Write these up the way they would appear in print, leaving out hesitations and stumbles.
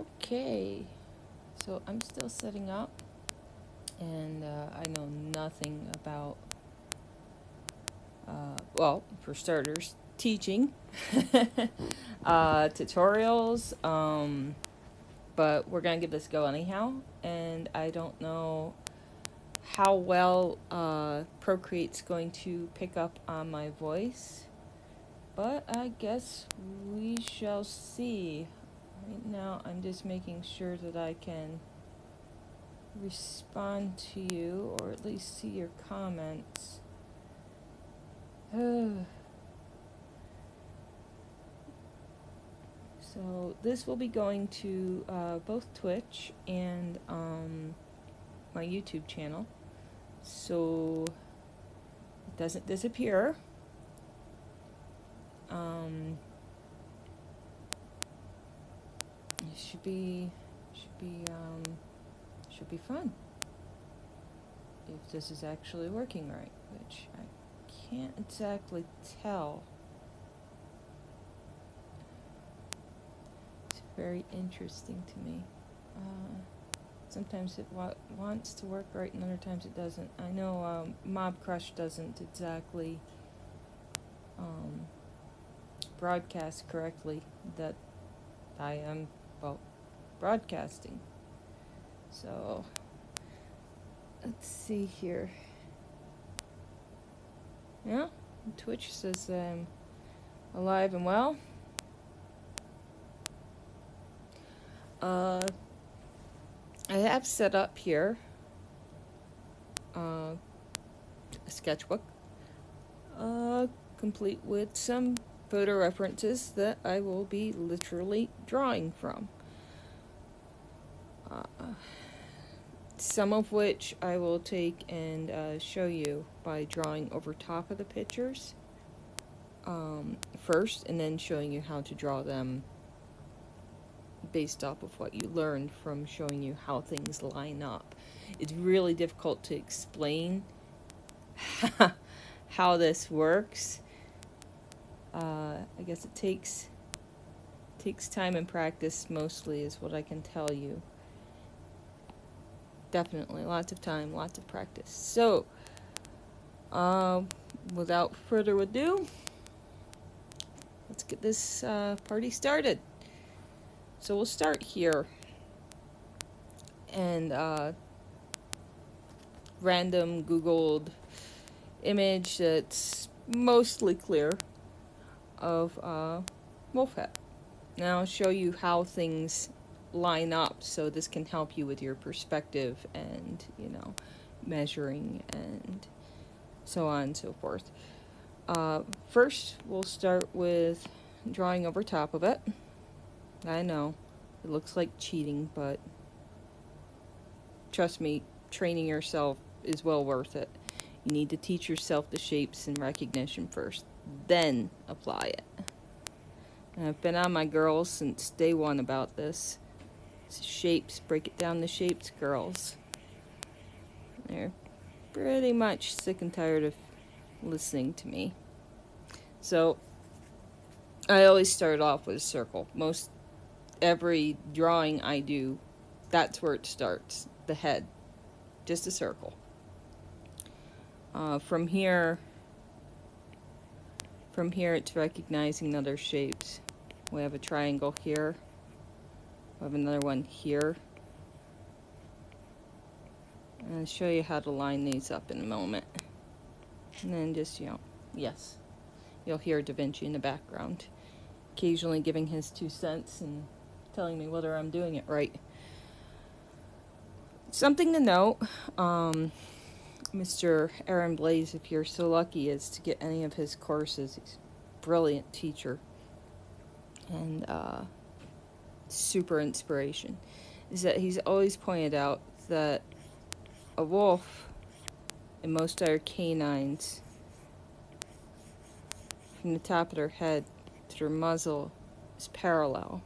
Okay, so I'm still setting up, and I know nothing about, well, for starters, teaching, tutorials, but we're gonna give this a go anyhow, and I don't know how well Procreate's going to pick up on my voice, but I guess we shall see. Right now, I'm just making sure that I can respond to you, or at least see your comments. So this will be going to both Twitch and my YouTube channel, so it doesn't disappear. It should be fun if this is actually working right, which I can't exactly tell. It's very interesting to me. Sometimes it wants to work right, and other times it doesn't. I know Mob Crush doesn't exactly broadcast correctly that I am, well, broadcasting. So, let's see here. Yeah, Twitch says alive and well. I have set up here a sketchbook, complete with some photo references that I will be literally drawing from. Some of which I will take and show you by drawing over top of the pictures first, and then showing you how to draw them based off of what you learned from showing you how things line up. It's really difficult to explain how this works. I guess it takes time and practice, mostly, is what I can tell you. Definitely, lots of time, lots of practice. So, without further ado, let's get this party started. So we'll start here, and random Googled image that's mostly clear of Wolfhead. Now I'll show you how things line up, so this can help you with your perspective and, measuring and so on and so forth. First, we'll start with drawing over top of it. I know, it looks like cheating, but trust me, training yourself is well worth it. You need to teach yourself the shapes and recognition first, then apply it. And I've been on my girls since day one about this. It's shapes, break it down to shapes, girls. They're pretty much sick and tired of listening to me. So, I always start off with a circle. Most every drawing I do, that's where it starts. The head. Just a circle. From here, it's recognizing other shapes. We have a triangle here. We have another one here. And I'll show you how to line these up in a moment. And then just, yes. You'll hear Da Vinci in the background, occasionally giving his 2 cents and telling me whether I'm doing it right. Something to note, Mr. Aaron Blaze, if you're so lucky as to get any of his courses, he's a brilliant teacher and super inspiration, is that he's always pointed out that a wolf and most other canines, from the top of their head to their muzzle, is parallel.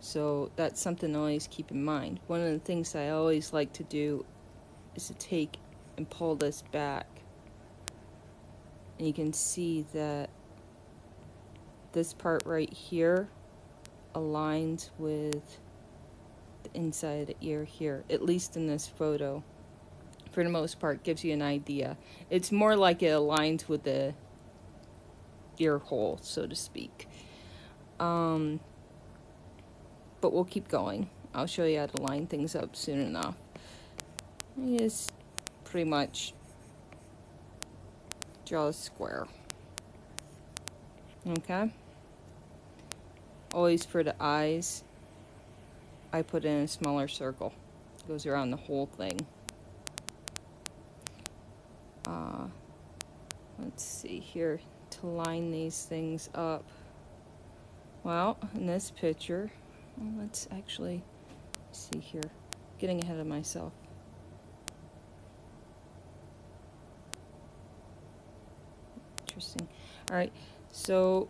So that's something to always keep in mind. One of the things I always like to do is to take and pull this back. And you can see that this part right here aligns with the inside of the ear here, at least in this photo. For the most part, gives you an idea. It's more like it aligns with the ear hole, so to speak. But we'll keep going. I'll show you how to line things up soon enough. Just pretty much draw a square. Okay? Always for the eyes, I put in a smaller circle. It goes around the whole thing. Let's see here, to line these things up. Well, in this picture, let's actually see here. Getting ahead of myself. Interesting. Alright, so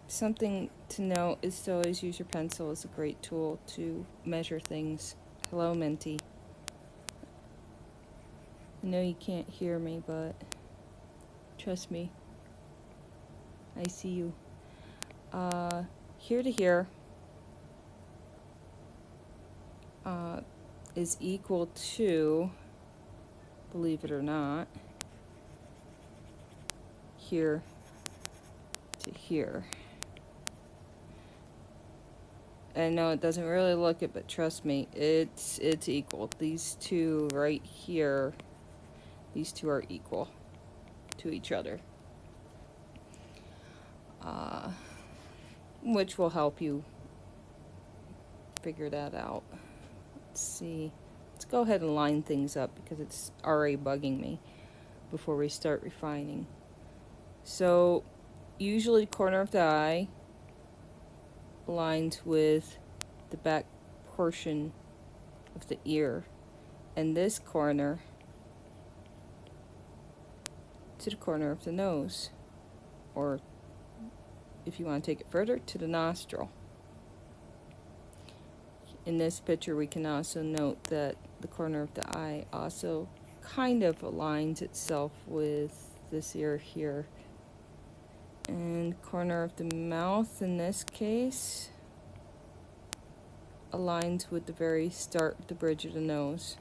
something to note is to always use your pencil as a great tool to measure things. Hello, Minty. I know you can't hear me, but trust me, I see you. Here to here is equal to, believe it or not, here to here. I know it doesn't really look it, but trust me, it's equal. These two right here, these two are equal to each other. Which will help you figure that out. Let's see. Let's go ahead and line things up because it's already bugging me before we start refining. So, usually corner of the eye aligns with the back portion of the ear, and this corner to the corner of the nose, or if you want to take it further, to the nostril. In this picture we can also note that the corner of the eye also kind of aligns itself with this ear here. And corner of the mouth in this case aligns with the very start of the bridge of the nose.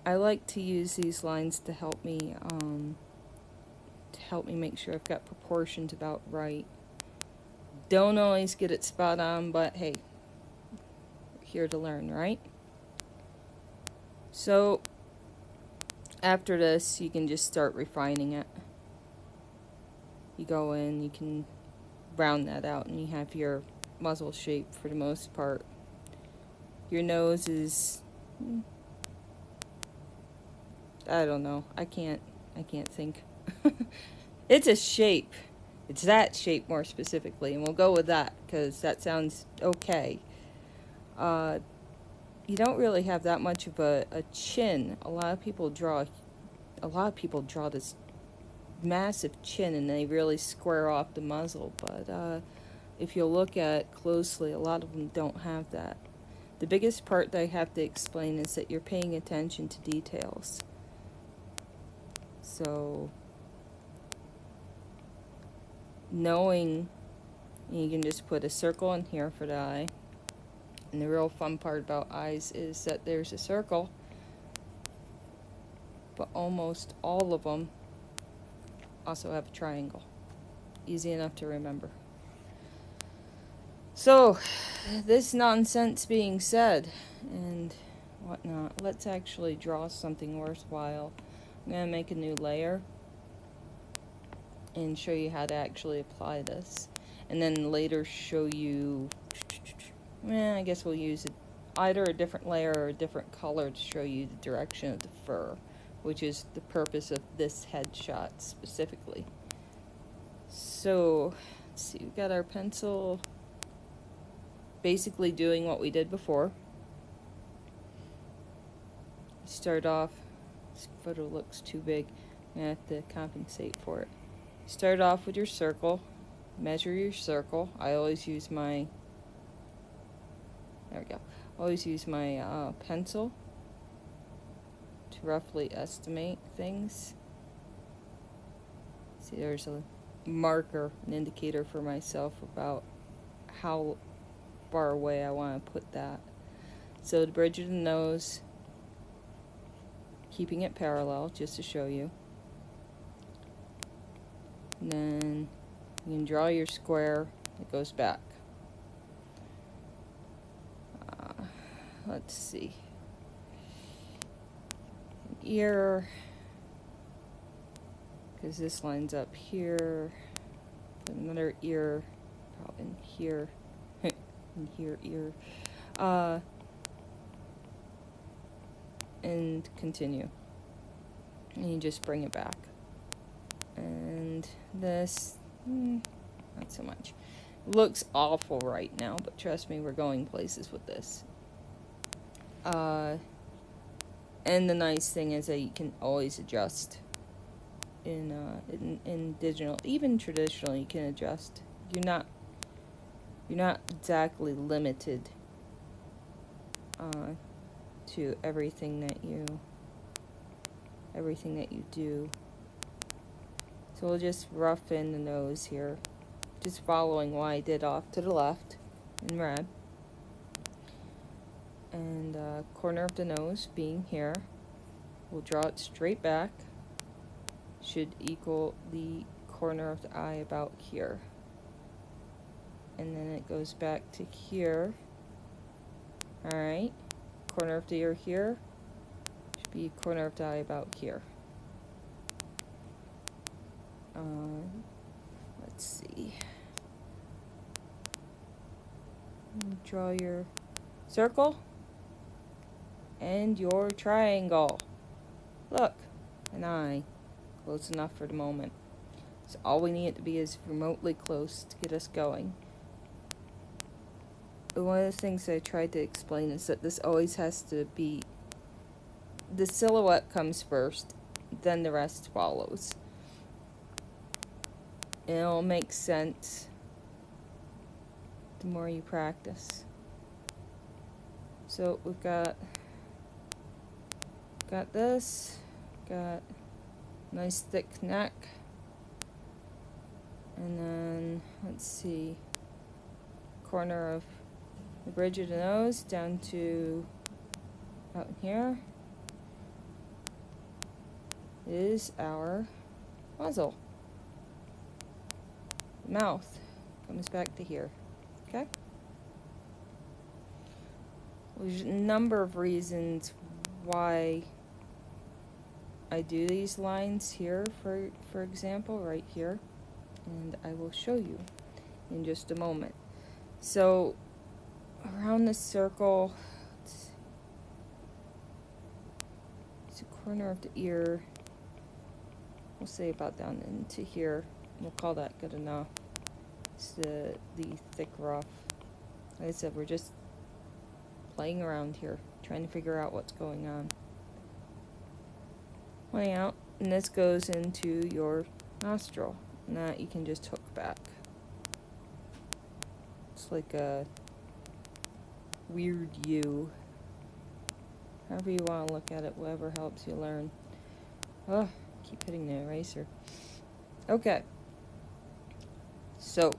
I like to use these lines to help me make sure I've got proportions about right. Don't always get it spot on, but hey, we're here to learn, right? So after this, you can just start refining it. You go in, you can round that out, and you have your muzzle shape for the most part. Your nose is, I don't know, I can't think. It's a shape. It's that shape more specifically, and we'll go with that because that sounds okay. You don't really have that much of a chin. A lot of people draw this massive chin and they really square off the muzzle, but if you look at closely, a lot of them don't have that. The biggest part that I have to explain is that you're paying attention to details. So knowing, you can just put a circle in here for the eye. And the real fun part about eyes is that there's a circle, but almost all of them also have a triangle. Easy enough to remember. So, this nonsense being said, and whatnot, let's actually draw something worthwhile. I'm going to make a new layer and show you how to actually apply this. And then later show you, I guess we'll use either a different layer or a different color to show you the direction of the fur, which is the purpose of this headshot specifically. So, let's see, we've got our pencil basically doing what we did before. Start off, this photo looks too big, I'm going to have to compensate for it. Start off with your circle, measure your circle. I always use my, there we go, always use my pencil to roughly estimate things. See, there's a marker, an indicator for myself about how far away I want to put that. So the bridge of the nose, keeping it parallel just to show you. And then you can draw your square that goes back. Let's see. Ear, because this lines up here. Put another ear out in here. In here, ear. And continue. And you just bring it back. And this, not so much. Looks awful right now, but trust me, we're going places with this. And the nice thing is that you can always adjust in digital, even traditional. You can adjust. You're not exactly limited to everything that you do. So we'll just rough in the nose here, just following what I did off to the left in red. And corner of the nose being here, we'll draw it straight back. Should equal the corner of the eye about here. And then it goes back to here. Alright, corner of the ear here, should be corner of the eye about here. Let's see. Draw your circle and your triangle. Look, an eye. Close enough for the moment. So all we need it to be is remotely close to get us going. But one of the things I tried to explain is that this always has to be, the silhouette comes first, then the rest follows. And it'll make sense the more you practice. So we've got this, got nice thick neck, and then let's see, corner of the bridge of the nose down to out in here is our muzzle. Mouth comes back to here. Okay? There's a number of reasons why I do these lines here, for example, right here, and I will show you in just a moment. So around the circle, it's the corner of the ear, we'll say about down into here. We'll call that good enough. It's the thick ruff. Like I said, we're just playing around here, trying to figure out what's going on. Playing out, and this goes into your nostril, and that you can just hook back. It's like a weird U. However you want to look at it, whatever helps you learn. Oh, keep hitting the eraser. Okay. So,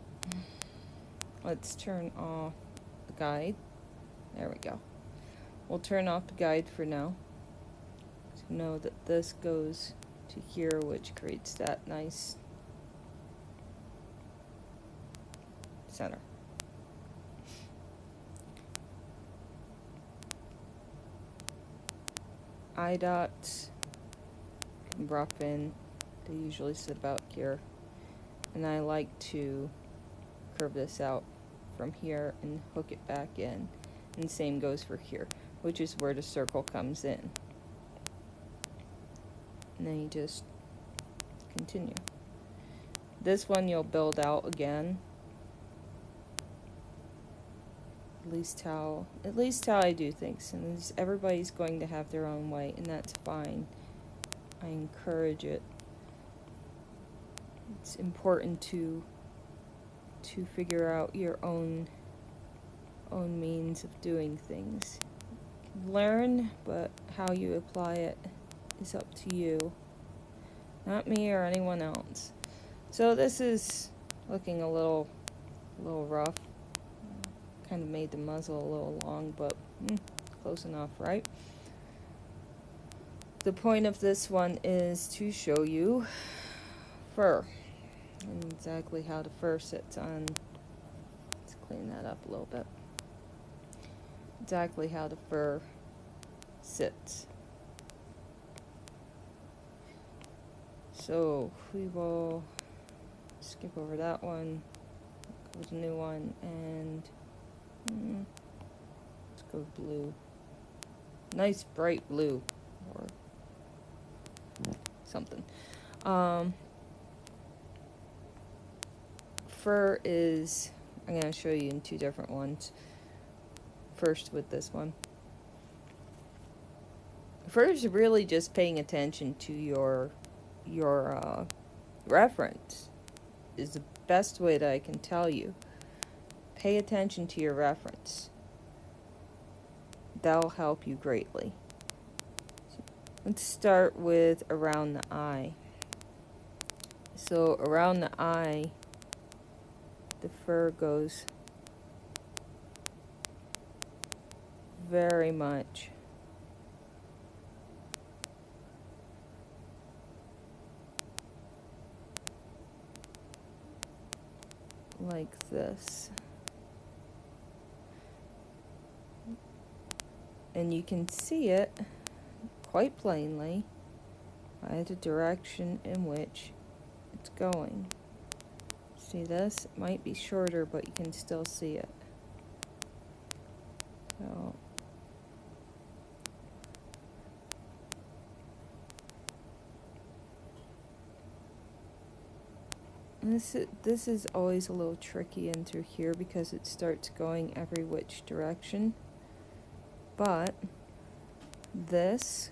let's turn off the guide. There we go. We'll turn off the guide for now. So know that this goes to here, which creates that nice center. Eye dots can rough in. They usually sit about here. And I like to curve this out from here and hook it back in. And same goes for here, which is where the circle comes in. And then you just continue. This one you'll build out again. At least how I do things. And everybody's going to have their own way, and that's fine. I encourage it. It's important to figure out your own means of doing things. Learn, but how you apply it is up to you. Not me or anyone else. So this is looking a little rough. Kind of made the muzzle a little long, but close enough, right? The point of this one is to show you fur and exactly how the fur sits on. Let's clean that up a little bit. Exactly how the fur sits. So we will skip over that one, go with a new one, and let's go blue. Nice bright blue, or something. Fur is, I'm going to show you in two different ones. First with this one. Fur is really just paying attention to your reference is the best way that I can tell you. Pay attention to your reference. That'll help you greatly. Let's start with around the eye. So around the eye, the fur goes very much like this. And you can see it quite plainly by the direction in which it's going. See this? It might be shorter, but you can still see it. So this is always a little tricky in through here because it starts going every which direction. But this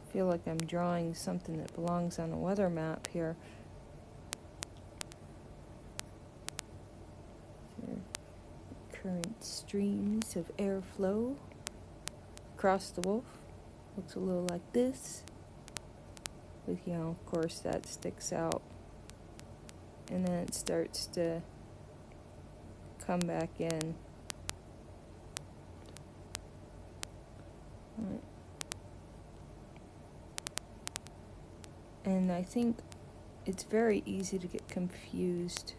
I feel like I'm drawing something that belongs on a weather map here. Current streams of airflow across the wolf. Looks a little like this. With, you know, of course that sticks out. And then it starts to come back in. Right. And I think it's very easy to get confused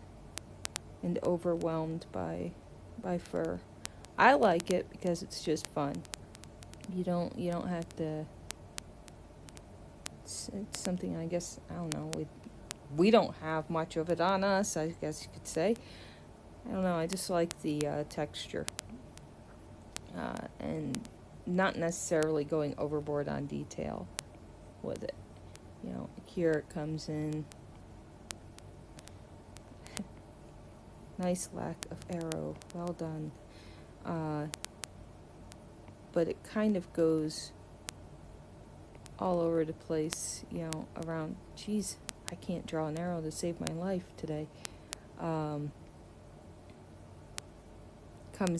and overwhelmed by fur. I like it because it's just fun. You don't have to. It's something, I guess, I don't know. We don't have much of it on us, I guess you could say. I don't know. I just like the texture, and not necessarily going overboard on detail with it. You know, here it comes in. Nice lack of arrow. Well done. But it kind of goes all over the place, you know, around. Geez, I can't draw an arrow to save my life today. Comes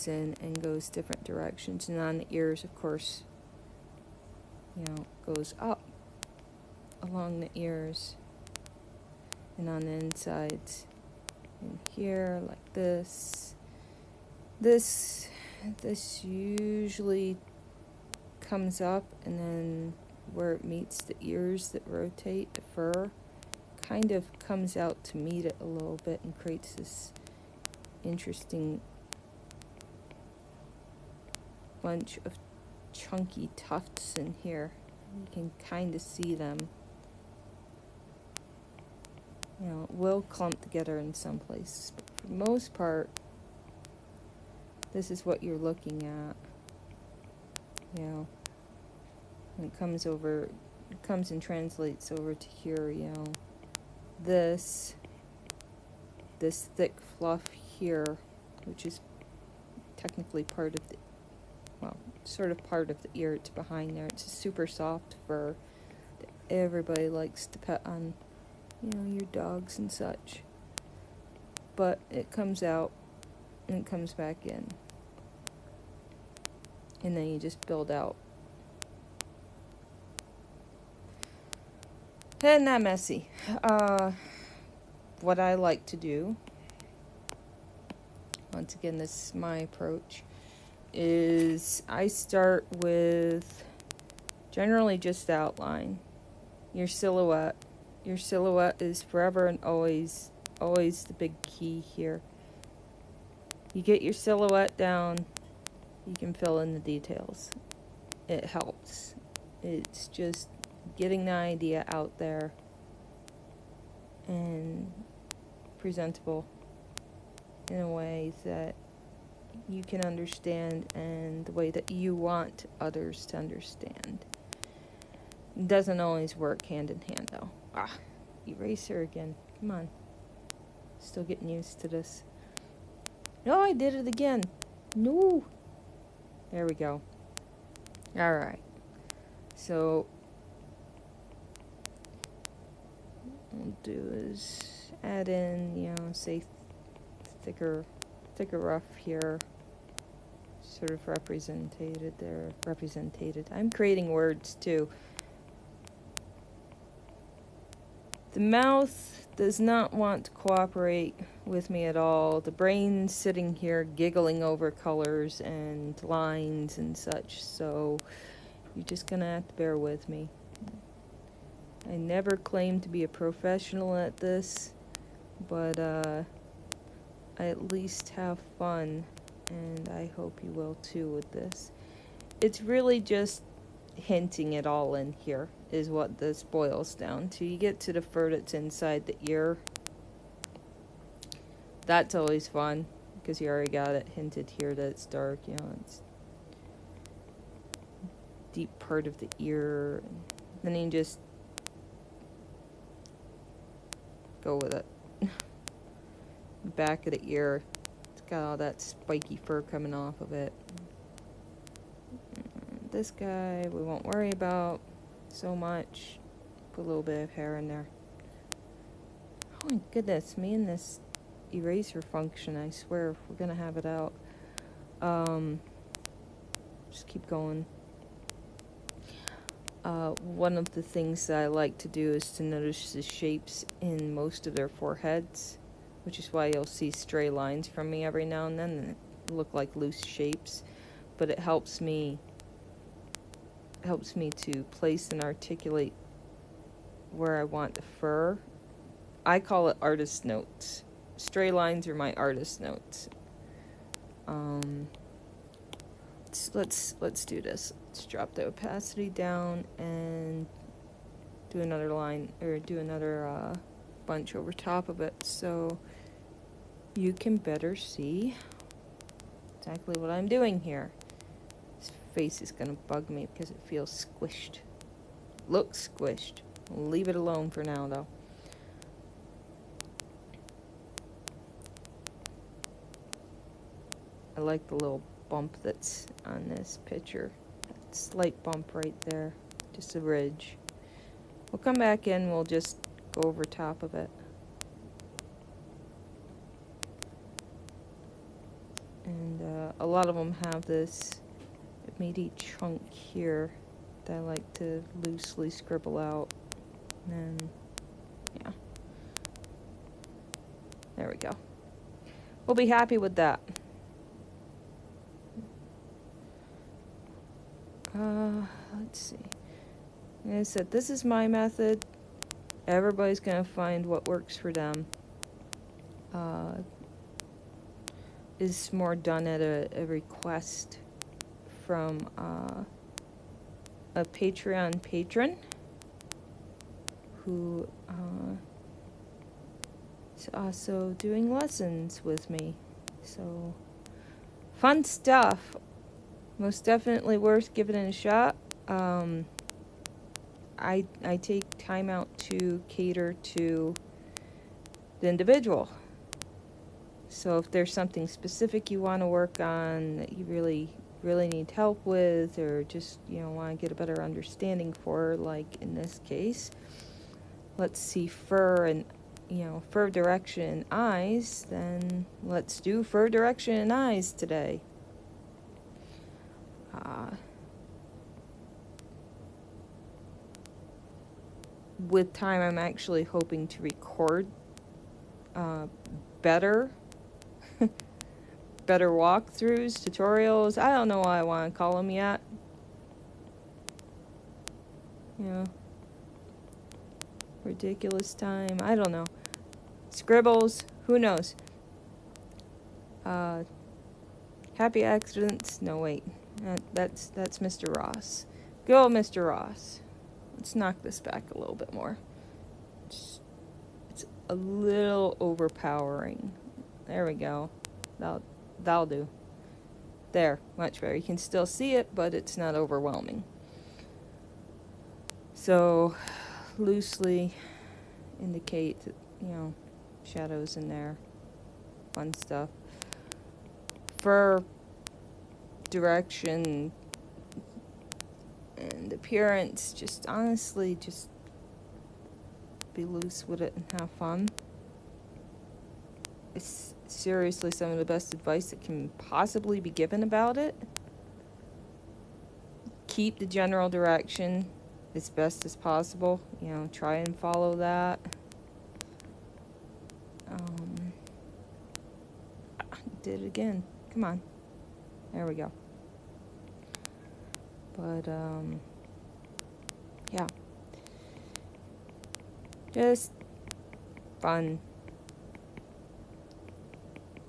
in and goes different directions. And on the ears, of course, you know, goes up along the ears. And on the insides, in here, like this. This usually comes up, and then where it meets the ears that rotate, the fur kind of comes out to meet it a little bit and creates this interesting bunch of chunky tufts in here. You can kind of see them. You know, it will clump together in some places, but for the most part, this is what you're looking at. You know, and it comes and translates over to here, you know. This thick fluff here, which is technically part of the, well, sort of part of the ear, it's behind there. It's a super soft fur that everybody likes to pet on, you know, your dogs and such. But it comes out and it comes back in. And then you just build out And not messy. What I like to do, once again, this is my approach, is I start with generally just outline. Your silhouette. Your silhouette is forever and always the big key here. You get your silhouette down, you can fill in the details. It helps. It's just getting the idea out there and presentable in a way that you can understand and the way that you want others to understand. It doesn't always work hand in hand though. Eraser again. Come on. Still getting used to this. No, I did it again. No. There we go. Alright. So, what we'll do is add in, say thicker rough here. Sort of represented there. Represented. I'm creating words too. The mouth does not want to cooperate with me at all. The brain's sitting here giggling over colors and lines and such, so you're just gonna have to bear with me. I never claimed to be a professional at this, but I at least have fun, and I hope you will too with this. It's really just hinting it all in here is what this boils down to. You get to the fur that's inside the ear. That's always fun because you already got it hinted here that it's dark, it's deep part of the ear. Then you just go with it. Back of the ear, it's got all that spiky fur coming off of it. This guy we won't worry about so much. Put a little bit of hair in there. Oh my goodness, me and this eraser function, I swear, we're gonna have it out. Just keep going. One of the things that I like to do is to notice the shapes in most of their foreheads, which is why you'll see stray lines from me every now and then and it look like loose shapes, but it helps me to place and articulate where I want the fur. I call it artist notes. Stray lines are my artist notes. Let's do this. Let's drop the opacity down and do another line, or do another bunch over top of it so you can better see exactly what I'm doing here. His face is gonna bug me because it feels squished. Looks squished. We'll leave it alone for now though. I like the little bump that's on this picture. That slight bump right there. Just a ridge. We'll come back in, we'll just go over top of it. And a lot of them have this meaty chunk here that I like to loosely scribble out. And then, yeah. There we go. We'll be happy with that. Let's see. Like I said, this is my method. Everybody's gonna find what works for them. Is more done at a request from a Patreon patron who is also doing lessons with me. So, fun stuff. Most definitely worth giving it a shot. I take time out to cater to the individual. So if there's something specific you want to work on that you really need help with, or just want to get a better understanding for, like in this case, let's see fur and fur direction and eyes, then let's do fur direction and eyes today. with time, I'm actually hoping to record better better walkthroughs, tutorials. I don't know what I want to call them yet. You know, ridiculous time. I don't know. Scribbles. Who knows? Happy accidents. No, wait. That's Mr. Ross. Go, Mr. Ross. Let's knock this back a little bit more. It's a little overpowering. There we go. That'll do. There, much better. You can still see it, but it's not overwhelming. So, loosely indicate, you know, shadows in there. Fun stuff. For direction and appearance, just honestly, just be loose with it and have fun. It's seriously some of the best advice that can possibly be given about it. Keep the general direction as best as possible. You know, try and follow that. Did it again. Come on. There we go. But, yeah. Just fun.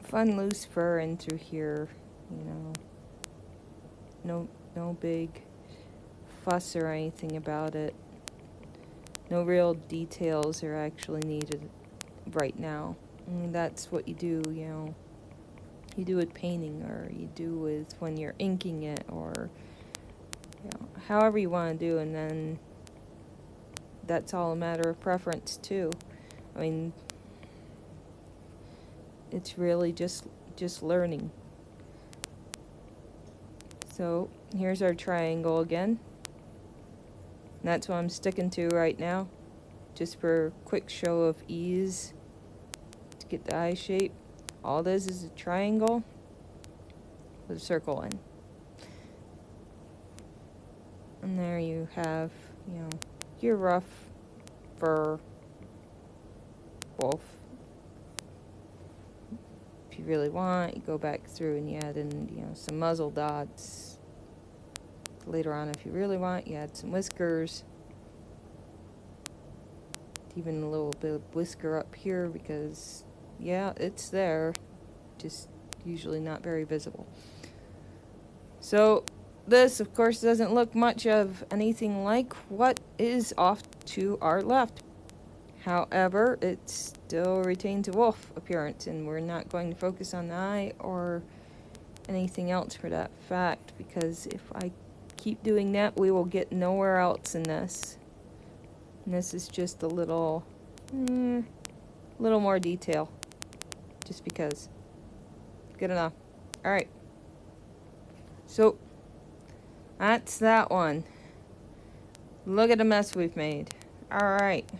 Fun loose fur in through here, you know. No big fuss or anything about it. No real details are actually needed right now. I mean, that's what you do, you know. You do with painting, or you do with when you're inking it, or, you know, however you want to do, and then that's all a matter of preference too. I mean, it's really just learning. So here's our triangle again. And that's what I'm sticking to right now, just for a quick show of ease to get the eye shape. All this is a triangle with a circle in. And there you have, you know, your rough fur wolf. If you really want, you go back through and you add in, you know, some muzzle dots. Later on, if you really want, you add some whiskers. Even a little bit of whisker up here because, yeah, it's there, just usually not very visible. So this, of course, doesn't look much of anything like what is off to our left. However, it still retains a wolf appearance, and we're not going to focus on the eye or anything else for that fact, because if I keep doing that, we will get nowhere else in this. And this is just a little more detail, just because. Good enough. Alright. So, that's that one. Look at the mess we've made. Alright.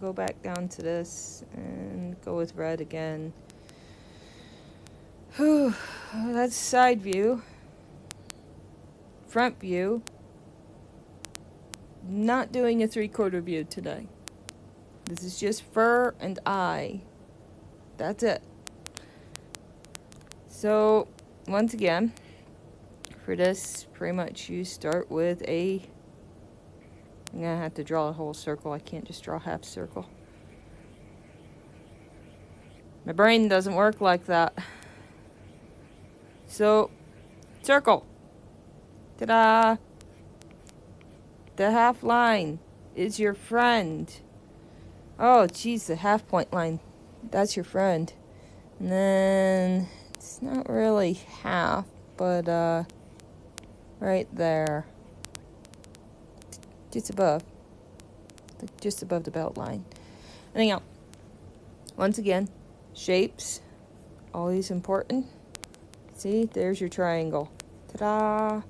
Go back down to this and go with red again. Whew. That's side view. Front view. Not doing a 3/4 view today. This is just fur and eye. That's it. So, once again, for this, pretty much you start with I'm gonna have to draw a whole circle. I can't just draw a half circle. My brain doesn't work like that. So, circle. Ta-da! The half line is your friend. Oh, geez, the half point line. That's your friend. And then, it's not really half, but, right there. Just above the belt line. Anyhow, once again, shapes, always important. See, there's your triangle. Ta-da!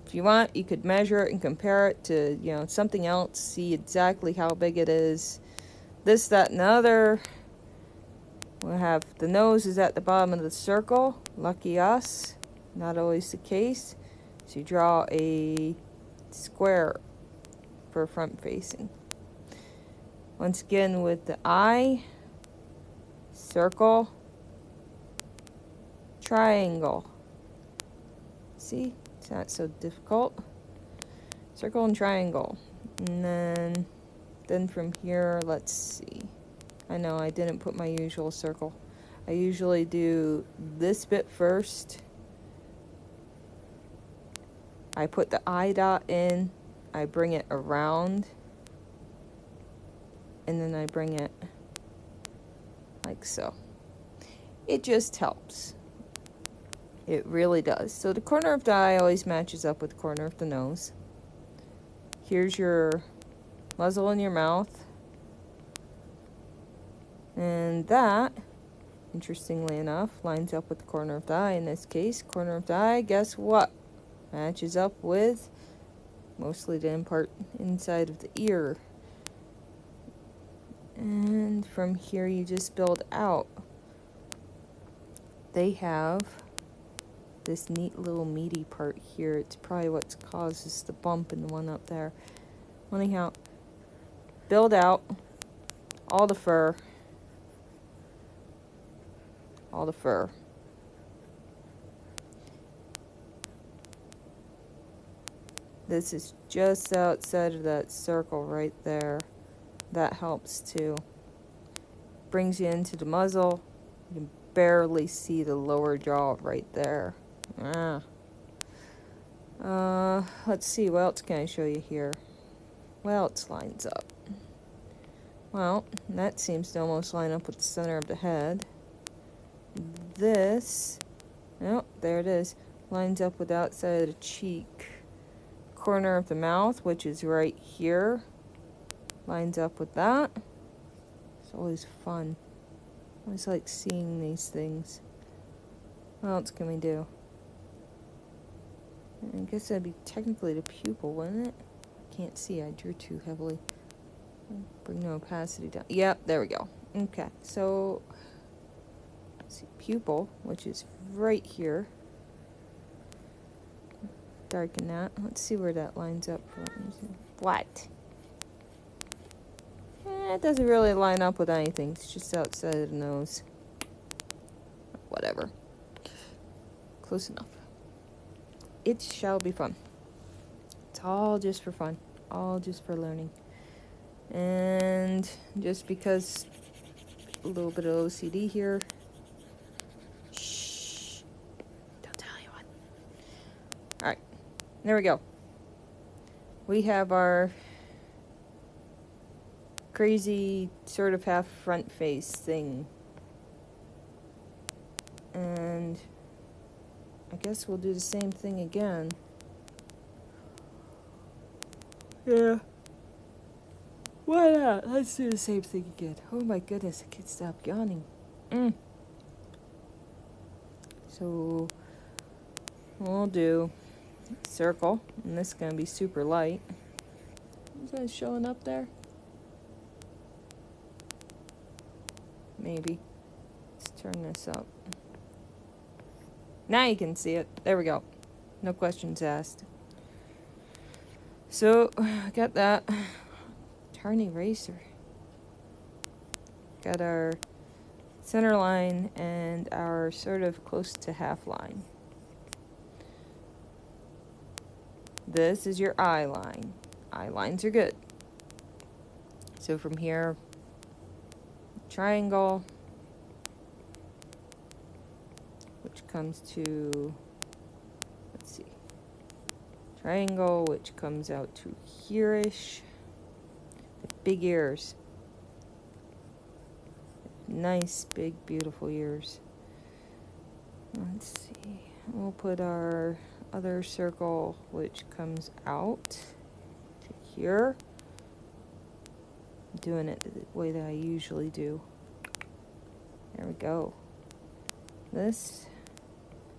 If you want, you could measure it and compare it to, you know, something else, see exactly how big it is. This, that, and the other. We'll have the nose is at the bottom of the circle. Lucky us. Not always the case. So you draw a square for front facing. Once again with the eye, circle, triangle. See, it's not so difficult. Circle and triangle. And then from here, let's see. I know I didn't put my usual circle. I usually do this bit first. I put the eye dot in, I bring it around, and then I bring it like so. It just helps. It really does. So the corner of the eye always matches up with the corner of the nose. Here's your muzzle in your mouth. And that, interestingly enough, lines up with the corner of the eye. In this case, corner of the eye, guess what? Matches up with mostly the part inside of the ear. And from here you just build out. They have this neat little meaty part here. It's probably what causes the bump in the one up there. Anyhow, build out all the fur. All the fur. This is just outside of that circle right there. That helps too. Brings you into the muzzle. You can barely see the lower jaw right there. Let's see, what else can I show you here? What else lines up? Well, that seems to almost line up with the center of the head. This, oh, there it is, lines up with the outside of the cheek. Corner of the mouth, which is right here, lines up with that. It's always fun. I always like seeing these things. What else can we do? I guess that'd be technically the pupil, wouldn't it? Can't see, I drew too heavily. Bring the opacity down. Yep, there we go. Okay, so let's see, pupil, which is right here. Darken that. Let's see where that lines up. What? It doesn't really line up with anything. It's just outside of the nose. Whatever. Close enough. It shall be fun. It's all just for fun. All just for learning. And just because a little bit of OCD here. Shh. Don't tell anyone. Alright. There we go. We have our crazy sort of half front face thing. And I guess we'll do the same thing again. Yeah. Why not? Let's do the same thing again. Oh my goodness, I can't stop yawning. So we'll do circle, and this is going to be super light. Is that showing up there? Maybe. Let's turn this up. Now you can see it. There we go. No questions asked. So, got that. Darn eraser. Got our center line and our sort of close to half line. This is your eye line. Eye lines are good. So from here, triangle, which comes to, let's see, triangle, which comes out to here-ish. The big ears. Nice, big, beautiful ears. Let's see. We'll put our other circle, which comes out to here. I'm doing it the way that I usually do. There we go. This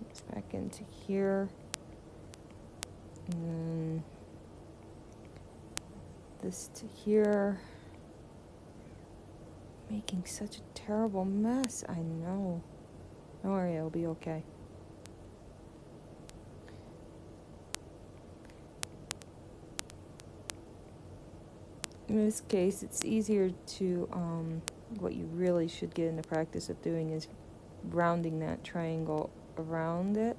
comes back into here. And then this to here. Making such a terrible mess. I know. Don't worry, it'll be okay. in this case, it's easier to, what you really should get in the practice of doing is rounding that triangle around it,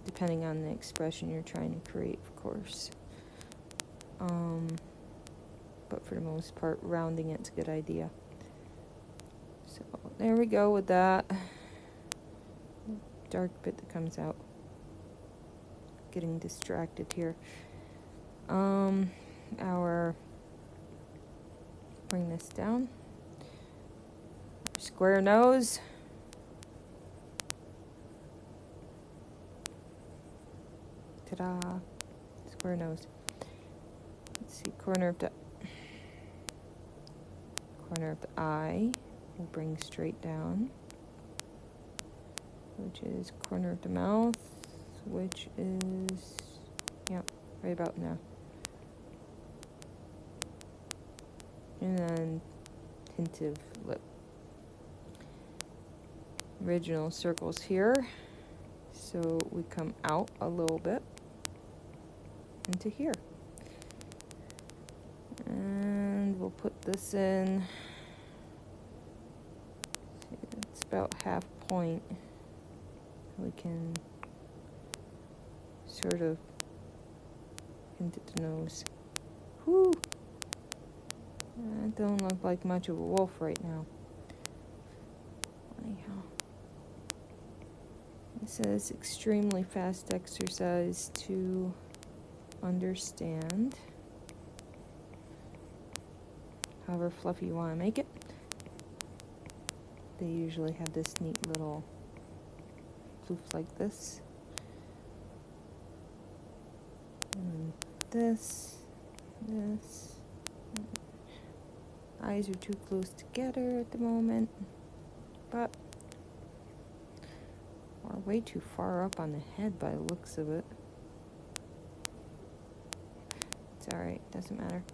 depending on the expression you're trying to create, of course. But for the most part, rounding it's a good idea. So there we go with that dark bit that comes out. Getting distracted here. Bring this down. Square nose. Ta-da! Square nose. Let's see, corner of the eye. We'll bring straight down, which is corner of the mouth, which is, yep, right about now. And then hint of lip. Original circles here, so we come out a little bit into here. And we'll put this in. It's about half point. We can sort of hint at the nose. Whew! That don't look like much of a wolf right now. Anyhow, it says extremely fast exercise to understand. However fluffy you want to make it. They usually have this neat little floof like this. And this. Eyes are too close together at the moment, but we're way too far up on the head by the looks of it. It's alright, doesn't matter.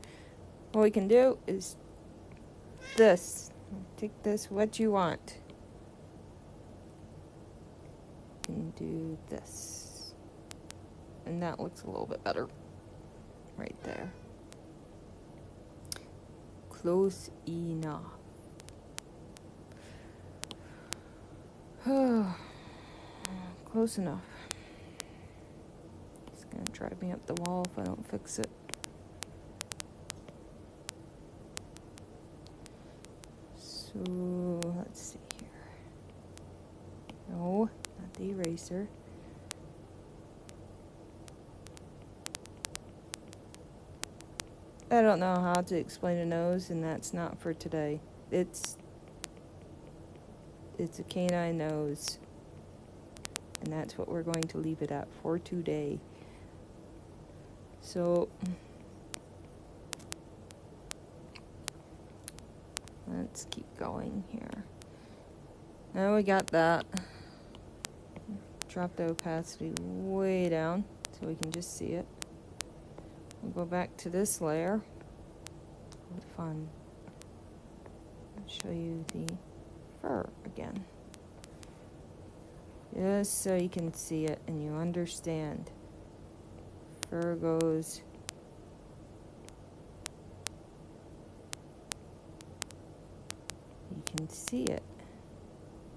What we can do is this. Take this, what you want. And do this. And that looks a little bit better. Right there. Close enough. Close enough. It's gonna drive me up the wall if I don't fix it. So let's see here. No, not the eraser. I don't know how to explain a nose, and that's not for today. It's a canine nose, and that's what we're going to leave it at for today. So let's keep going here. Now we got that. Drop the opacity way down so we can just see it. We'll go back to this layer. What fun. I'll show you the fur again. Just so you can see it and you understand. Fur goes you can see it.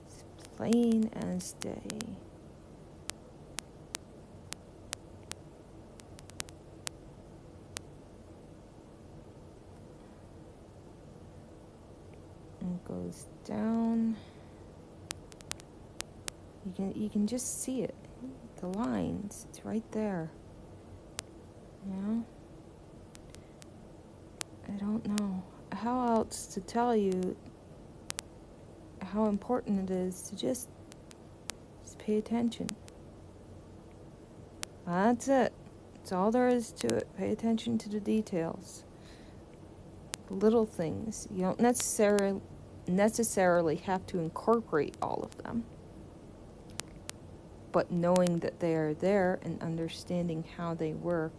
It's plain as day. And goes down. You can just see it. The lines. It's right there. You know? I don't know how else to tell you how important it is to just pay attention. That's it. That's all there is to it. Pay attention to the details. The little things. You don't necessarily have to incorporate all of them. But knowing that they are there and understanding how they work,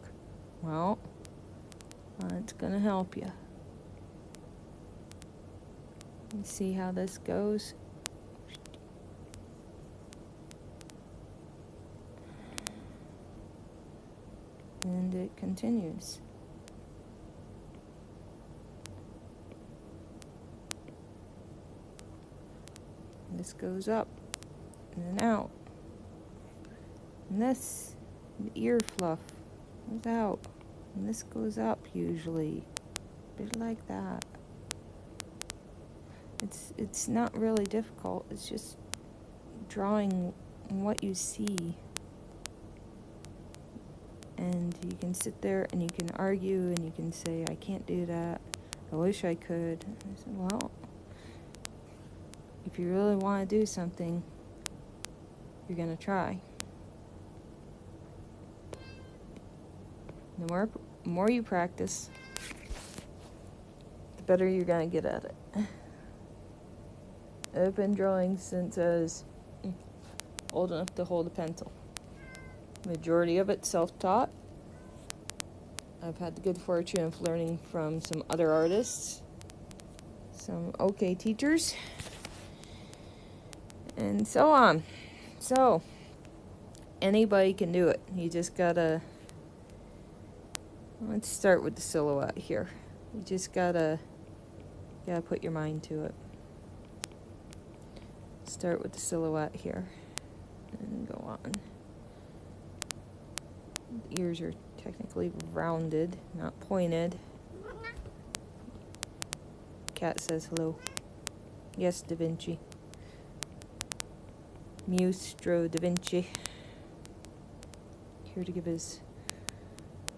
well, it's going to help you. You see how this goes? And it continues. this goes up and then out. And this, the ear fluff, goes out. And this goes up usually. A bit like that. It's not really difficult. It's just drawing what you see. And you can sit there and you can argue and you can say, I can't do that. I wish I could. I said, well, if you really want to do something, you're going to try. The more you practice, the better you're going to get at it. I've been drawing since I was old enough to hold a pencil. Majority of it self-taught. I've had the good fortune of learning from some other artists, some okay teachers, and so on. So, anybody can do it. You just gotta, let's start with the silhouette here. You just gotta put your mind to it. Start with the silhouette here and go on. The ears are technically rounded, not pointed. Cat says hello. Yes, Da Vinci. Maestro Da Vinci. Here to give his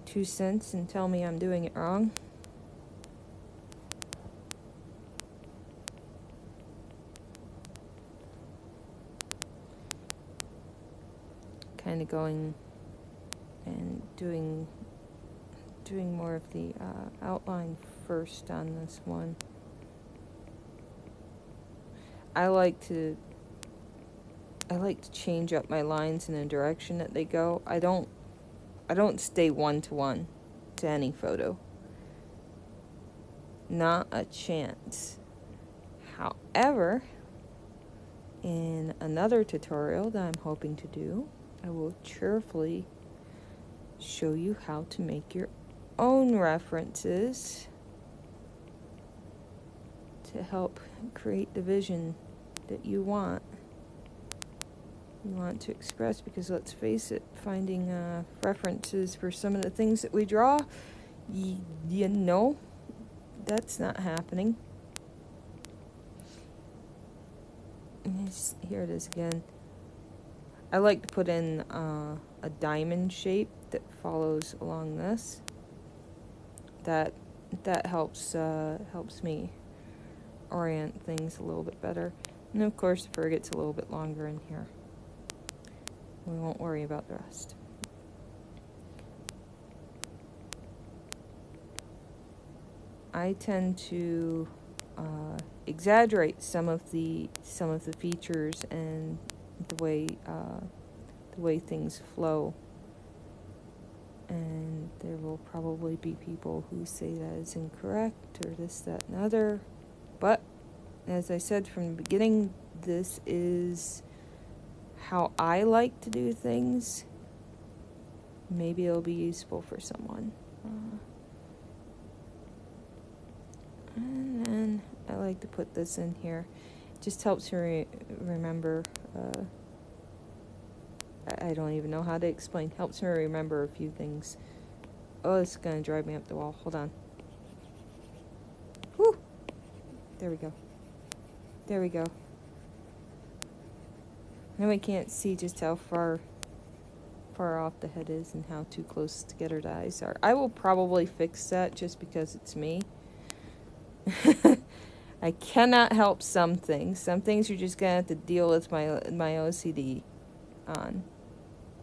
2 cents and tell me I'm doing it wrong. Kind of going and doing more of the outline first on this one. I like to change up my lines in the direction that they go. I don't stay one-to-one to any photo. Not a chance. However, in another tutorial that I'm hoping to do, I will cheerfully show you how to make your own references to help create the vision that you want to express, because let's face it, finding references for some of the things that we draw, you know, that's not happening. Here it is again. I like to put in a diamond shape that follows along this. That helps me orient things a little bit better. And of course the fur gets a little bit longer in here. We won't worry about the rest. I tend to exaggerate some of the features and the way things flow. And there will probably be people who say that is incorrect or this, that, and other. But as I said from the beginning, this is how I like to do things. Maybe it'll be useful for someone. And then I like to put this in here. It just helps me remember. I don't even know how to explain. Helps me remember a few things. Oh, it's gonna drive me up the wall. Hold on. Whew. There we go. There we go. Now we can't see just how far off the head is and how too close together the eyes are. I will probably fix that just because it's me. I cannot help some things. Some things you're just gonna have to deal with my OCD on.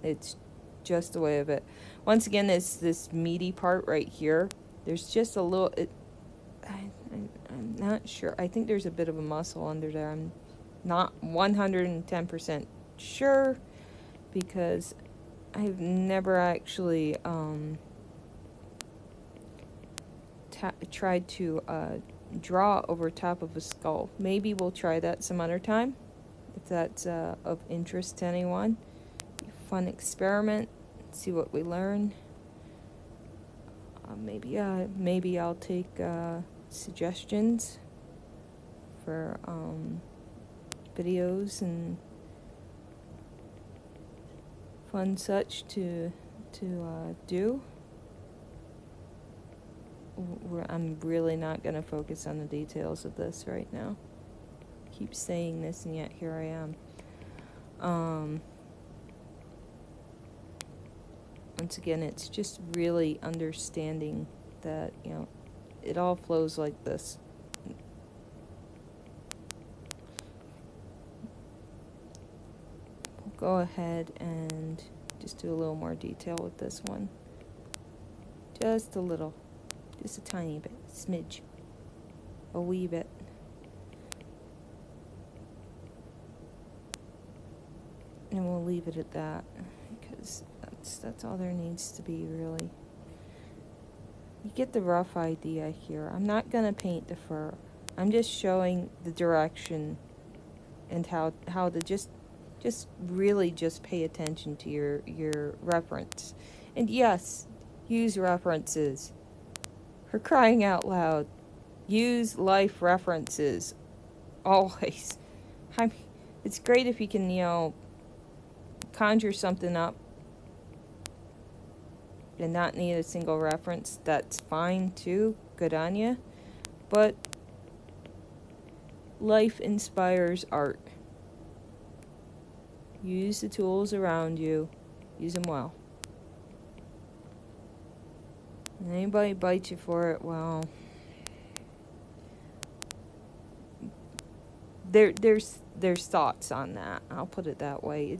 It's just the way of it. Once again, it's this meaty part right here. There's just a little. I'm not sure. I think there's a bit of a muscle under there. I'm not 110% sure because I've never actually tried to draw over top of a skull. Maybe we'll try that some other time if that's of interest to anyone. Fun experiment, see what we learn. Maybe I'll take suggestions for videos and fun such to do. I'm really not going to focus on the details of this right now. I keep saying this, and yet here I am. Once again, it's just really understanding that, you know, it all flows like this. We'll go ahead and just do a little more detail with this one. Just a little. Just a tiny bit. Smidge. A wee bit. And we'll leave it at that, because that's all there needs to be, really. You get the rough idea here. I'm not going to paint the fur. I'm just showing the direction and how to just really just pay attention to your reference. And yes, use references. For crying out loud, use life references. Always. I mean, it's great if you can, you know, conjure something up and not need a single reference. That's fine too. Good on you. But life inspires art. Use the tools around you. Use them well. And anybody bites you for it, well, there's thoughts on that. I'll put it that way.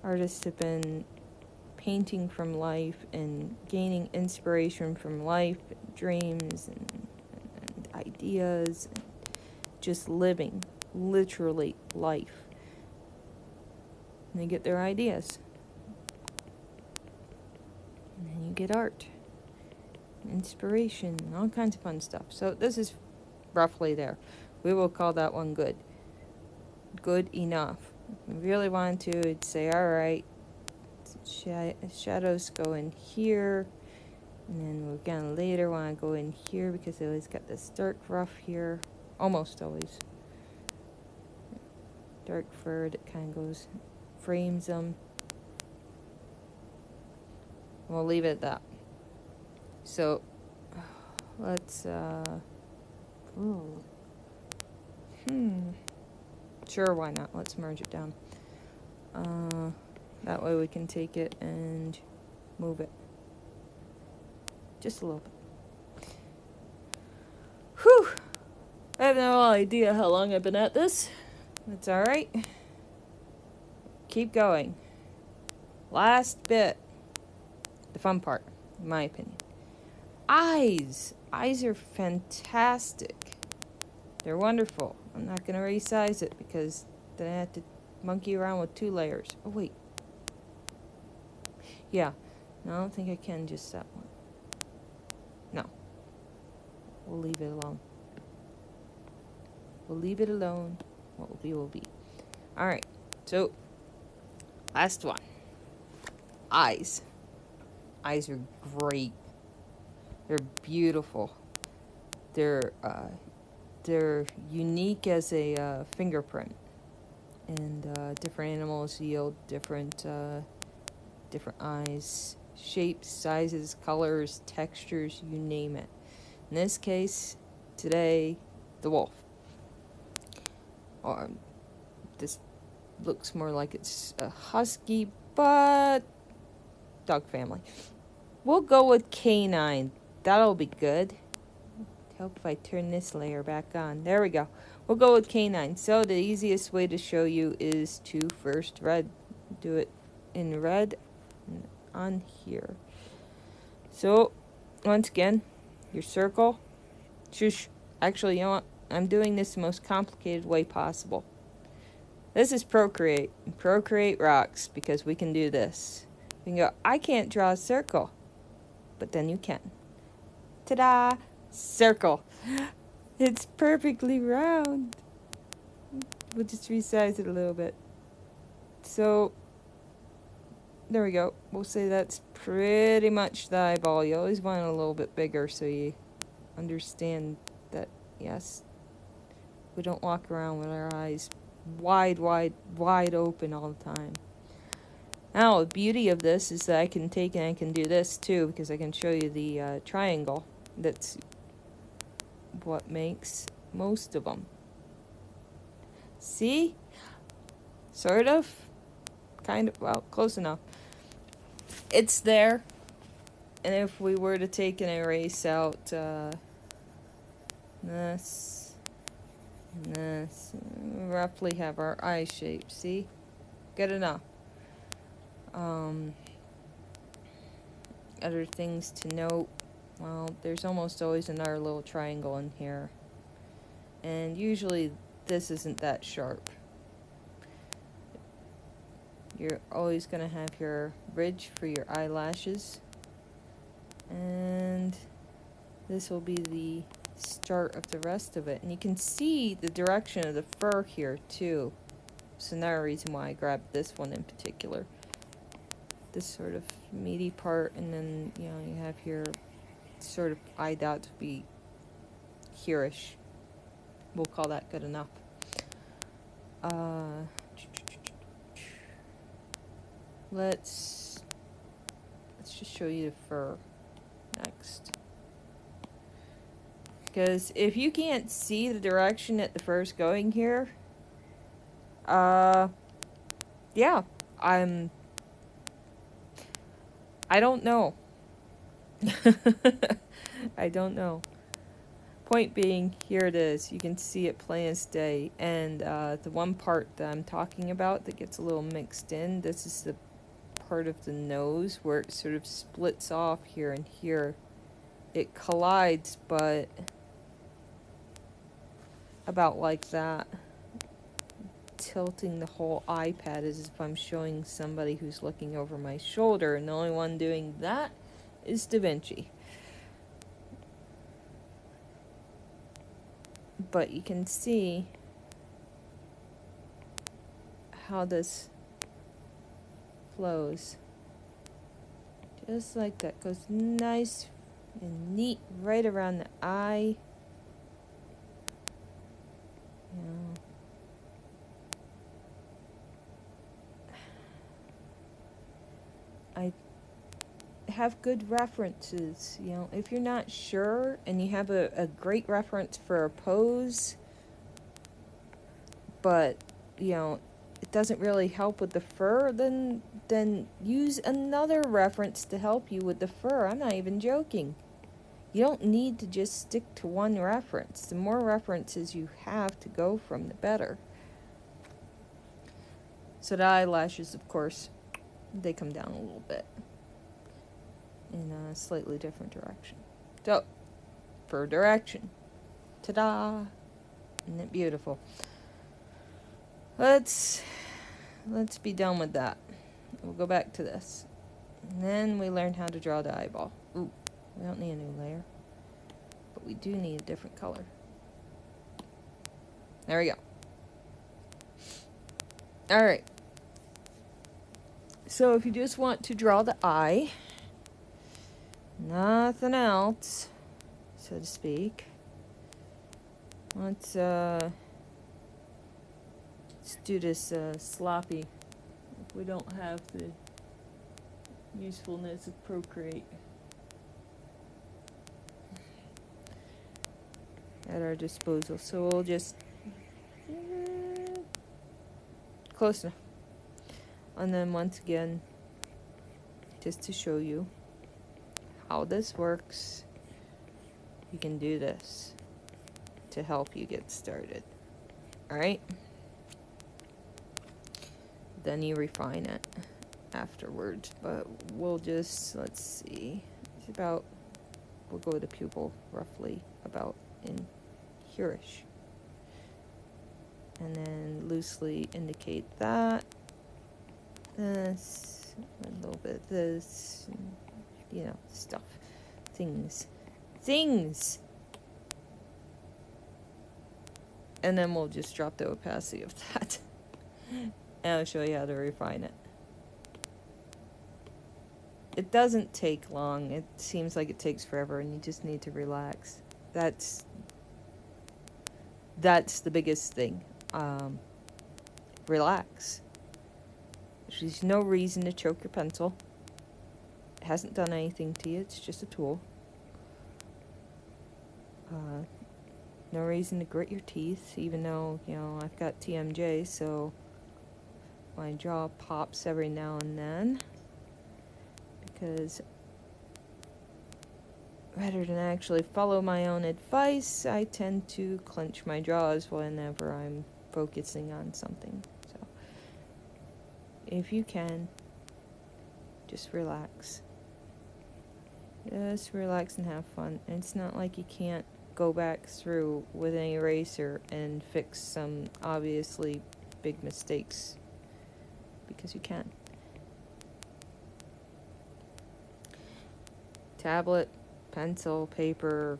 Artists have been painting from life and gaining inspiration from life, and dreams and ideas, and just living, literally life. And they get their ideas. And then you get art, inspiration, and all kinds of fun stuff. So this is roughly there. We will call that one good. Good enough. If we really wanted to, it'd say, alright, shadows go in here, and then we're gonna later want to go in here because they always got this dark rough here. Almost always. Dark fur that kind of goes, frames them. We'll leave it at that. So, let's, Sure, why not? Let's merge it down. That way we can take it and move it. Just a little bit. Whew! I have no idea how long I've been at this. That's alright. Keep going. Last bit. The fun part, in my opinion. Eyes. Eyes are fantastic. They're wonderful. I'm not going to resize it because then I have to monkey around with 2 layers. Oh, wait. Yeah. No, I don't think I can just that one. No. We'll leave it alone. We'll leave it alone. What will be, will be. Alright. So, last one. Eyes. Eyes are great. They're beautiful. They're unique as a fingerprint, and different animals yield different eyes, shapes, sizes, colors, textures, you name it. In this case, today, the wolf. This looks more like it's a husky, but dog family. We'll go with canine. That'll be good. Hope if I turn this layer back on. There we go. We'll go with canine. So the easiest way to show you is to first do it in red on here. So once again, your circle. Shush. Actually, you know what? I'm doing this the most complicated way possible. This is Procreate. Procreate rocks because we can do this. You can go, I can't draw a circle. But then you can. Ta-da! Circle. It's perfectly round. We'll just resize it a little bit. So, there we go. We'll say that's pretty much the eyeball. You always want it a little bit bigger so you understand that, yes, We don't walk around with our eyes wide open all the time. Now, the beauty of this is that I can take and I can do this too, because I can show you the triangle. That's what makes most of them. See? Sort of. Kind of. Well, close enough. It's there. And if we were to take and erase out this, we roughly have our eye shape. See? Good enough. Other things to note. Well, there's almost always another little triangle in here. And usually this isn't that sharp. You're always going to have your ridge for your eyelashes. And this will be the start of the rest of it. And you can see the direction of the fur here too. It's another reason why I grabbed this one in particular. This sort of meaty part, and then, you know, you have your sort of eye dot to be hereish. We'll call that good enough. Let's just show you the fur next. Because if you can't see the direction that the fur's going here, yeah, I don't know. I don't know. Point being, here it is. You can see it plain as day. And the one part that I'm talking about that gets a little mixed in, this is the part of the nose where it sort of splits off here and here. It collides, but about like that. Tilting the whole iPad as if I'm showing somebody who's looking over my shoulder, and the only one doing that is DaVinci. But you can see how this flows. Just like that. Goes nice and neat right around the eye. You know. I have good references, you know. If you're not sure and you have a great reference for a pose, but, you know, it doesn't really help with the fur, then use another reference to help you with the fur. I'm not even joking. You don't need to just stick to one reference. The more references you have to go from, the better. So the eyelashes, of course, they come down a little bit in a slightly different direction. So, fur direction. Ta-da! Isn't it beautiful? Let's be done with that. We'll go back to this. And then we learn how to draw the eyeball. Ooh, we don't need a new layer. But we do need a different color. There we go. Alright. So if you just want to draw the eye, nothing else, so to speak, let's do this sloppy. If we don't have the usefulness of Procreate at our disposal. So we'll just close enough. And then once again, just to show you how this works, you can do this to help you get started. Alright? Then you refine it afterwards. But we'll just, let's see, it's about, we'll go with the pupil roughly about in here-ish. And then loosely indicate that. This, a little bit of this, you know, stuff. Things. And then we'll just drop the opacity of that. And I'll show you how to refine it. It doesn't take long. It seems like it takes forever and you just need to relax. That's That's the biggest thing. Relax. There's no reason to choke your pencil. It hasn't done anything to you. It's just a tool. No reason to grit your teeth, even though, you know, I've got TMJ, so my jaw pops every now and then. Because rather than actually follow my own advice, I tend to clench my jaws whenever I'm focusing on something. So, if you can, just relax. Just relax and have fun. And it's not like you can't go back through with an eraser and fix some obviously big mistakes, because you can. Tablet, pencil, paper,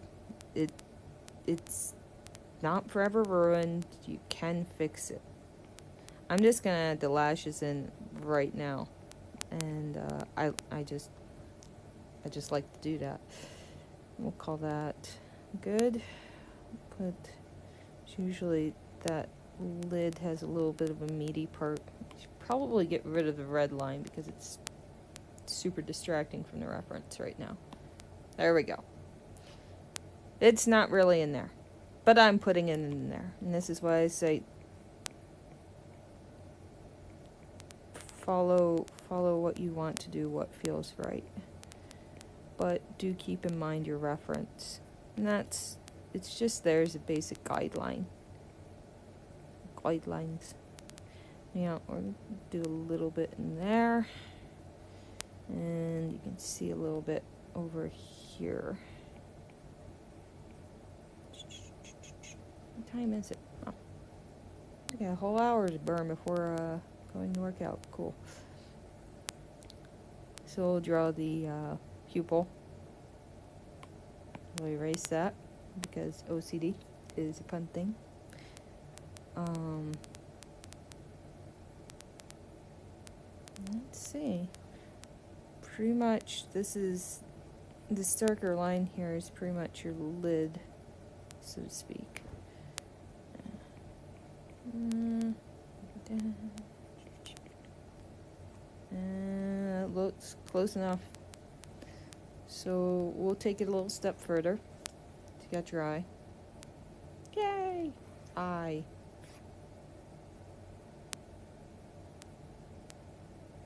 it's not forever ruined. You can fix it. I'm just gonna add the lashes in right now, and I just like to do that. We'll call that good. But usually that lid has a little bit of a meaty part. You should probably get rid of the red line because it's super distracting from the reference right now. There we go. It's not really in there, but I'm putting it in there, and this is why I say follow what you want to do, what feels right. But do keep in mind your reference. And it's just there as a basic guideline. Guidelines. Yeah, we're going to do a little bit in there. And you can see a little bit over here. What time is it? Oh. I got a whole hour to burn before going to work out. Cool. So we'll draw the pupil. We'll erase that because OCD is a fun thing. Let's see. Pretty much this is this darker line here is pretty much your lid, so to speak. Looks close enough. So we'll take it a little step further. You got your eye. Yay! Eye.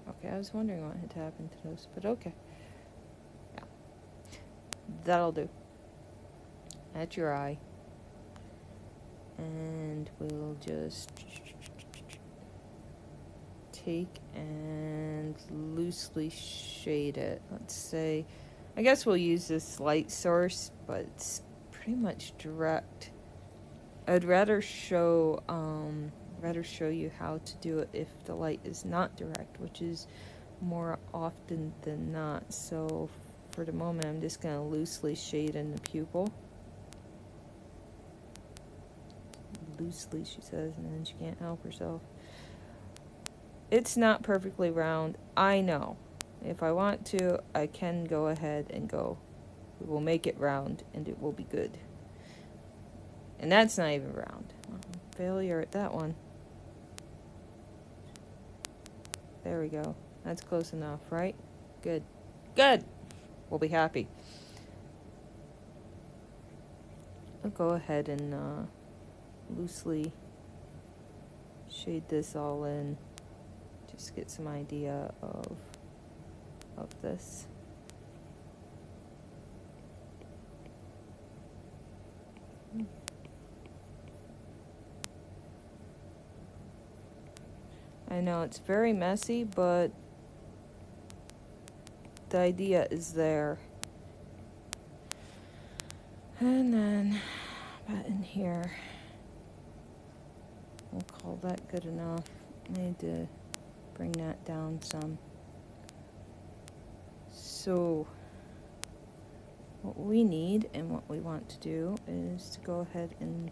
Okay, I was wondering what had happened to those, but okay. Yeah. That'll do. That's your eye. And we'll just take and loosely shade it. Let's say, I guess we'll use this light source, but it's pretty much direct. I'd rather show you how to do it if the light is not direct, which is more often than not. So for the moment, I'm just going to loosely shade in the pupil. Loosely, she says, and then she can't help herself. It's not perfectly round, I know. If I want to, I can go ahead and go. We will make it round, and it will be good. And that's not even round. Failure at that one. There we go. That's close enough, right? Good. Good! We'll be happy. I'll go ahead and loosely shade this all in. Just get some idea of this. I know it's very messy, but the idea is there. And then about in here, we'll call that good enough. I need to bring that down some. So what we need and what we want to do is to go ahead and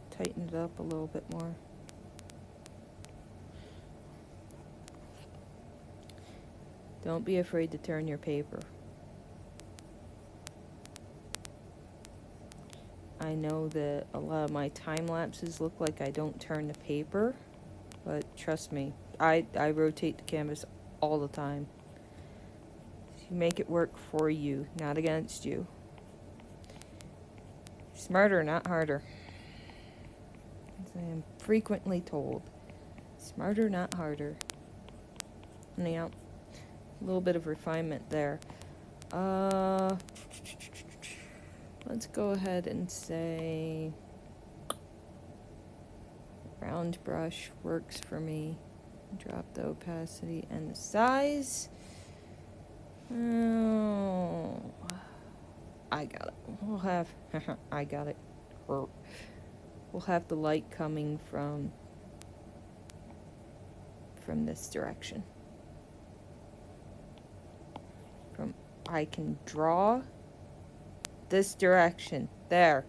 tighten it up a little bit more. Don't be afraid to turn your paper. I know that a lot of my time lapses look like I don't turn the paper, but trust me, I rotate the canvas all the time. You make it work for you, not against you. Smarter, not harder. As I am frequently told. Smarter, not harder. Anyhow, a little bit of refinement there. Let's go ahead and say round brush works for me. Drop the opacity and the size. Oh, I got it. We'll have I got it. We'll have the light coming from this direction. I can draw this direction. There.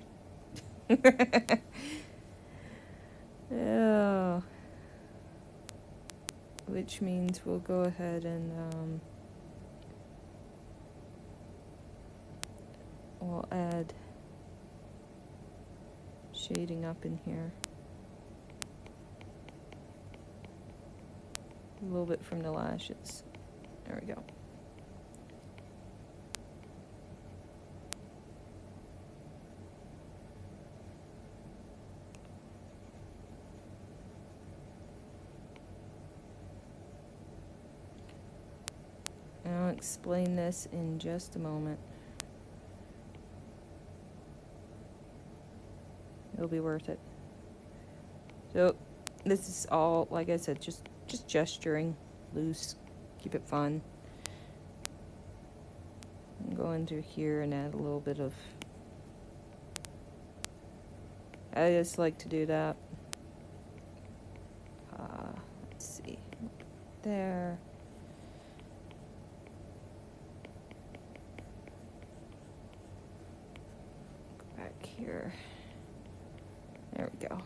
Yeah. Which means we'll go ahead and we'll add shading up in here. A little bit from the lashes. There we go. And I'll explain this in just a moment. It'll be worth it. So this is all, like I said, just gesturing, loose, keep it fun. Go into here and add a little bit of, I just like to do that. Let's see, there. Go back here. There we go.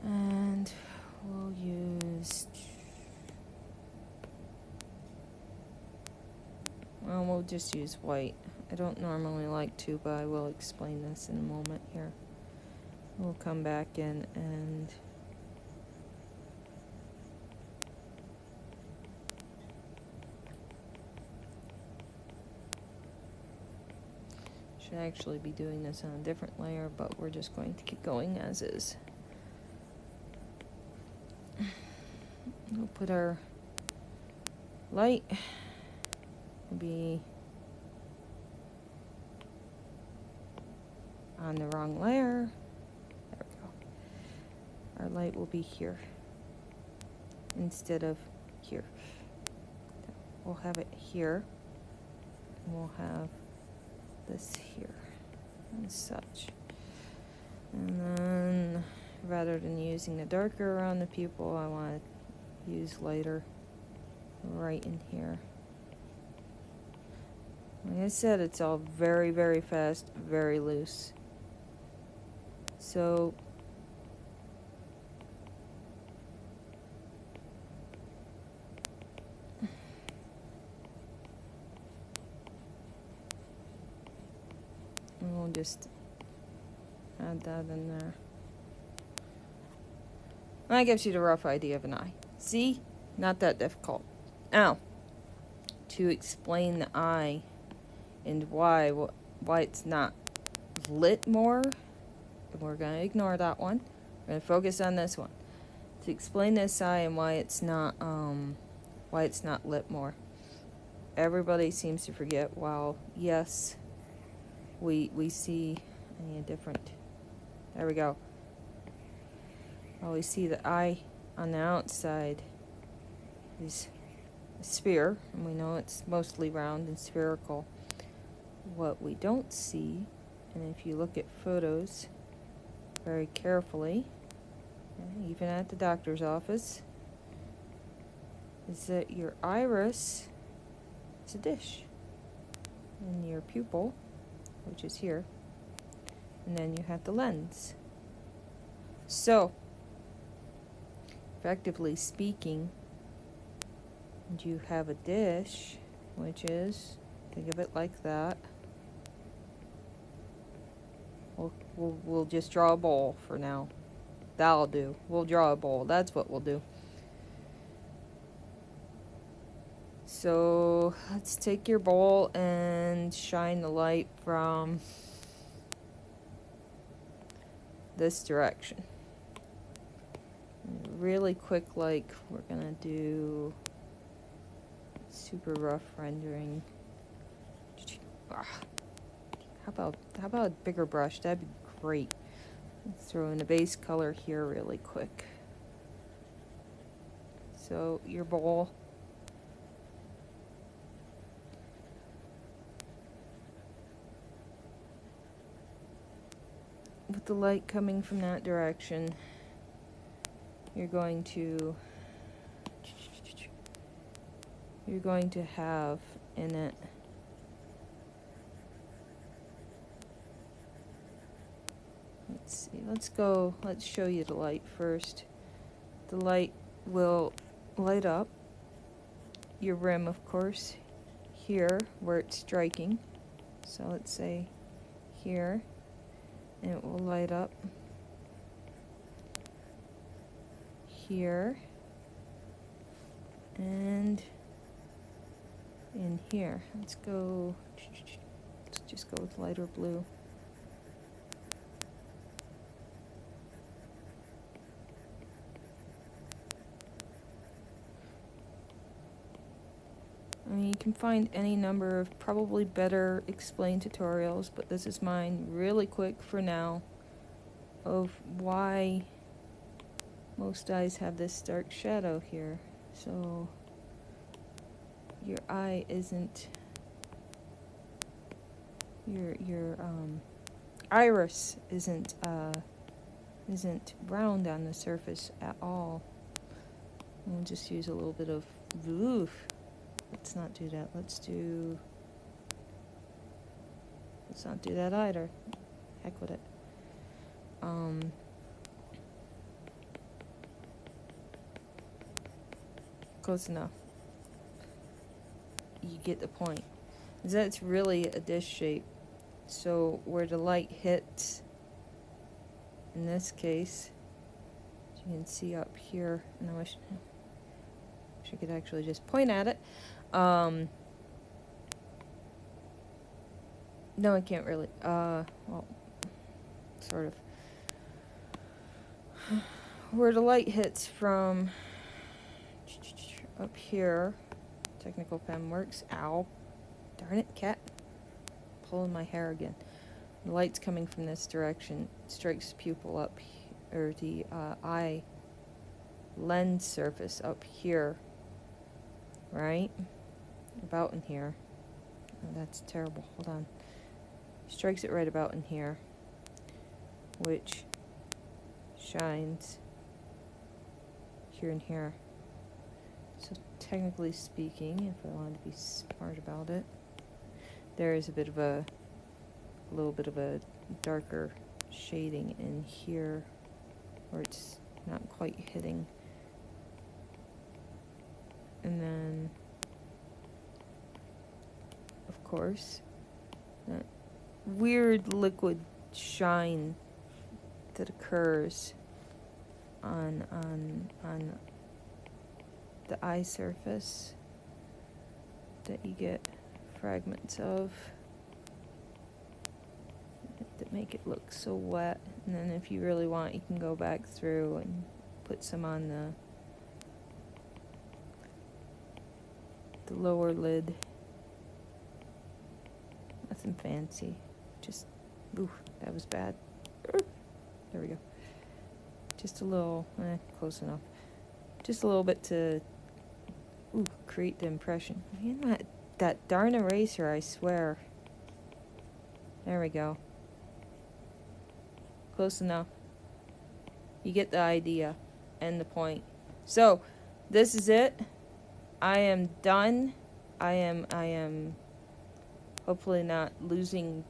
And we'll use, well, we'll just use white. I don't normally like to, but I will explain this in a moment here. We'll come back in and should actually be doing this on a different layer, but we're just going to keep going as is. We'll put our light, be on the wrong layer. There we go. Our light will be here instead of here. We'll have it here, and we'll have this here and such. And then rather than using the darker around the pupil, I want to use lighter right in here. Like I said, it's all very, very fast, very loose. So we'll just add that in there. That gives you the rough idea of an eye. See? Not that difficult. Now, to explain the eye and why it's not lit more, we're going to ignore that one. We're going to focus on this one. To explain this eye and why it's not lit more. Everybody seems to forget, while yes, we see a different, there we go. Well, we see the eye on the outside is a sphere, and we know it's mostly round and spherical. What we don't see, and if you look at photos very carefully, even at the doctor's office, is that your iris is a dish, and your pupil, which is here, and then you have the lens. So, effectively speaking, you have a dish which is, think of it like that. We'll just draw a bowl for now. That'll do. We'll draw a bowl. That's what we'll do. So let's take your bowl and shine the light from this direction. Really quick, like we're gonna do super rough rendering. How about a bigger brush? That'd be great. Let's throw in a base color here really quick. So your bowl. With the light coming from that direction, you're going to have in it let's show you the light first. The light will light up your rim, of course, here where it's striking. So let's say here, and it will light up here and in here. Let's just go with lighter blue. I mean, you can find any number of probably better explained tutorials, but this is mine really quick for now of why most eyes have this dark shadow here. So your eye isn't, your iris isn't round on the surface at all. We'll just use a little bit of oof. Let's not do that. Let's not do that either. Heck with it. Close enough. You get the point. That's really a dish shape. So where the light hits, in this case, as you can see up here, and I wish I could actually just point at it. No, I can't really. Well, sort of. Where the light hits from up here, Technical Pen Works. Ow. Darn it, cat. Pulling my hair again. The light's coming from this direction. Strikes the pupil up, or the eye lens surface up here. Right? About in here. Oh, that's terrible. Hold on. Strikes it right about in here, which shines here and here. So technically speaking, if I wanted to be smart about it, there is a little bit of a darker shading in here where it's not quite hitting. And then, of course, that weird liquid shine that occurs on the eye surface that you get fragments of that make it look so wet. And then if you really want, you can go back through and put some on the lower lid. Nothing fancy. Just, ooh, that was bad. There we go. Just a little, close enough. Just a little bit to, create the impression. Man, that darn eraser, I swear. There we go. Close enough. You get the idea and the point. So, this is it. I am done. I am hopefully not losing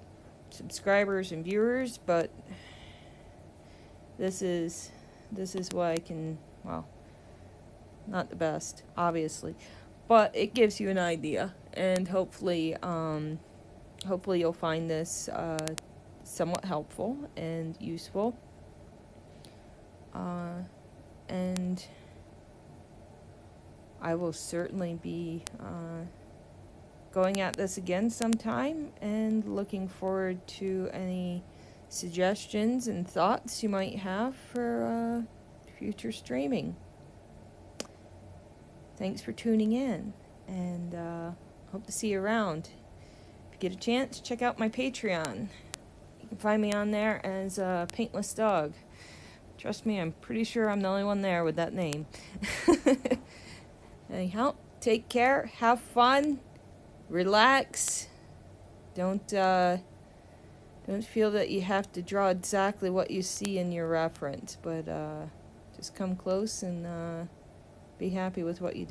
subscribers and viewers, but this is what I can, well, not the best, obviously, but it gives you an idea, and hopefully you'll find this somewhat helpful and useful. And I will certainly be going at this again sometime, and looking forward to any suggestions and thoughts you might have for future streaming. Thanks for tuning in, and hope to see you around. If you get a chance, check out my Patreon. You can find me on there as Paintless Dog. Trust me, I'm pretty sure I'm the only one there with that name. Anyhow, take care, have fun, relax. Don't feel that you have to draw exactly what you see in your reference, but just come close and be happy with what you do.